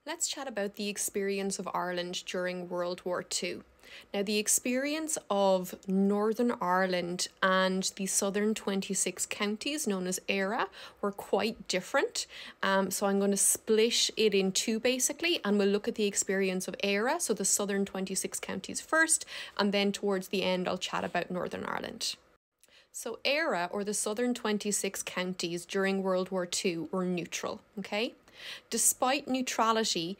Let's chat about the experience of Ireland during World War II. Now, the experience of Northern Ireland and the southern 26 counties, known as ERA, were quite different. So I'm going to split it in two basically, and we'll look at the experience of ERA, so the southern 26 counties first, and then towards the end I'll chat about Northern Ireland. So ERA, or the southern 26 counties during World War II, were neutral, okay? Despite neutrality,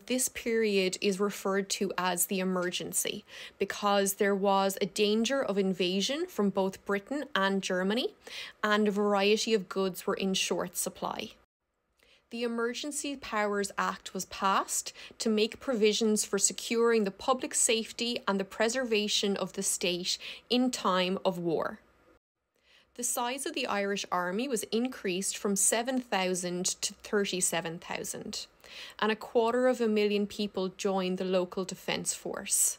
this period is referred to as the emergency because there was a danger of invasion from both Britain and Germany, and a variety of goods were in short supply. The Emergency Powers Act was passed to make provisions for securing the public safety and the preservation of the state in time of war. The size of the Irish army was increased from 7,000 to 37,000, and 250,000 people joined the local defence force.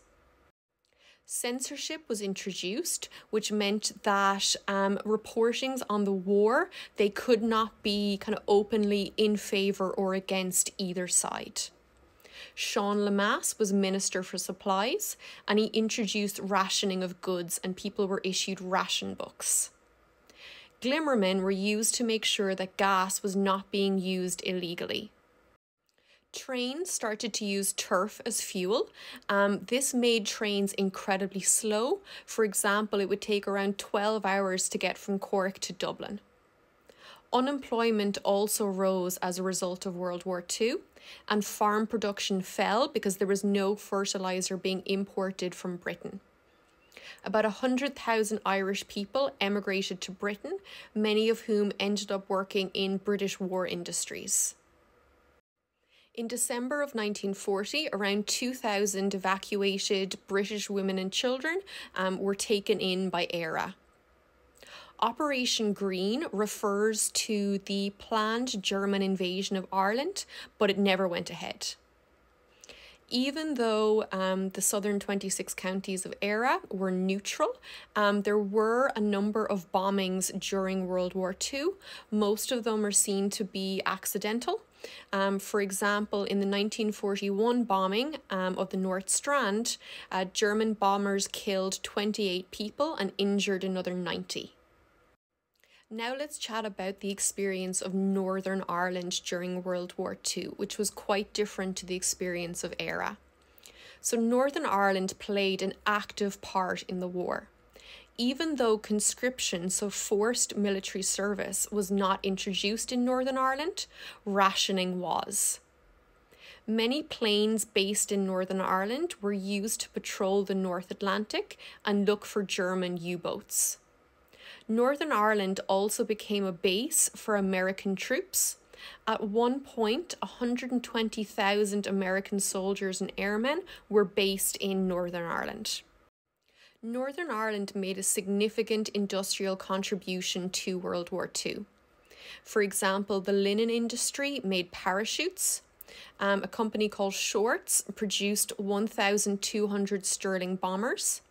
Censorship was introduced, which meant that reportings on the war, they could not be kind of openly in favour or against either side. Sean Lemass was Minister for Supplies, and he introduced rationing of goods, and people were issued ration books. Glimmermen were used to make sure that gas was not being used illegally. Trains started to use turf as fuel. This made trains incredibly slow. For example, it would take around 12 hours to get from Cork to Dublin. Unemployment also rose as a result of World War II, and farm production fell because there was no fertiliser being imported from Britain. About 100,000 Irish people emigrated to Britain, many of whom ended up working in British war industries. In December of 1940, around 2,000 evacuated British women and children were taken in by ERA. Operation Green refers to the planned German invasion of Ireland, but it never went ahead. Even though the southern 26 counties of ERA were neutral, there were a number of bombings during World War II. Most of them are seen to be accidental. For example, in the 1941 bombing of the North Strand, German bombers killed 28 people and injured another 90. Now let's chat about the experience of Northern Ireland during World War II, which was quite different to the experience of ERA. So Northern Ireland played an active part in the war. Even though conscription, so forced military service, was not introduced in Northern Ireland, rationing was. Many planes based in Northern Ireland were used to patrol the North Atlantic and look for German U-boats. Northern Ireland also became a base for American troops. At one point, 120,000 American soldiers and airmen were based in Northern Ireland. Northern Ireland made a significant industrial contribution to World War II. For example, the linen industry made parachutes. A company called Shorts produced 1,200 Sterling bombers.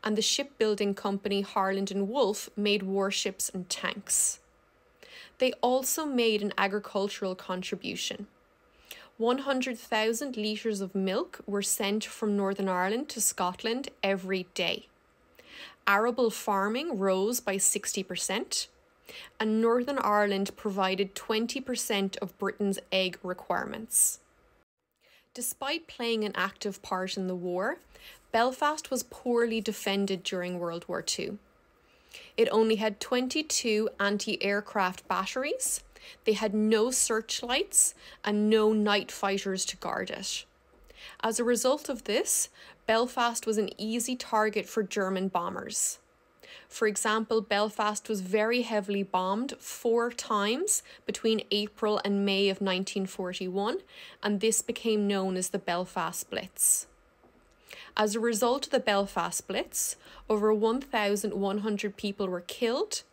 And the shipbuilding company Harland and Wolff made warships and tanks. They also made an agricultural contribution. 100,000 litres of milk were sent from Northern Ireland to Scotland every day. Arable farming rose by 60%, and Northern Ireland provided 20% of Britain's egg requirements. Despite playing an active part in the war, Belfast was poorly defended during World War II. It only had 22 anti-aircraft batteries, they had no searchlights and no night fighters to guard it. As a result of this, Belfast was an easy target for German bombers. For example, Belfast was very heavily bombed 4 times between April and May of 1941, and this became known as the Belfast Blitz. As a result of the Belfast Blitz, over 1,100 people were killed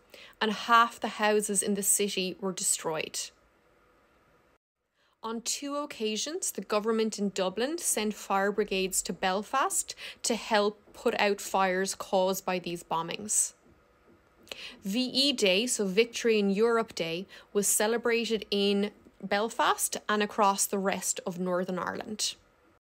and half the houses in the city were destroyed. On 2 occasions, the government in Dublin sent fire brigades to Belfast to help put out fires caused by these bombings. VE Day, so Victory in Europe Day, was celebrated in Belfast and across the rest of Northern Ireland.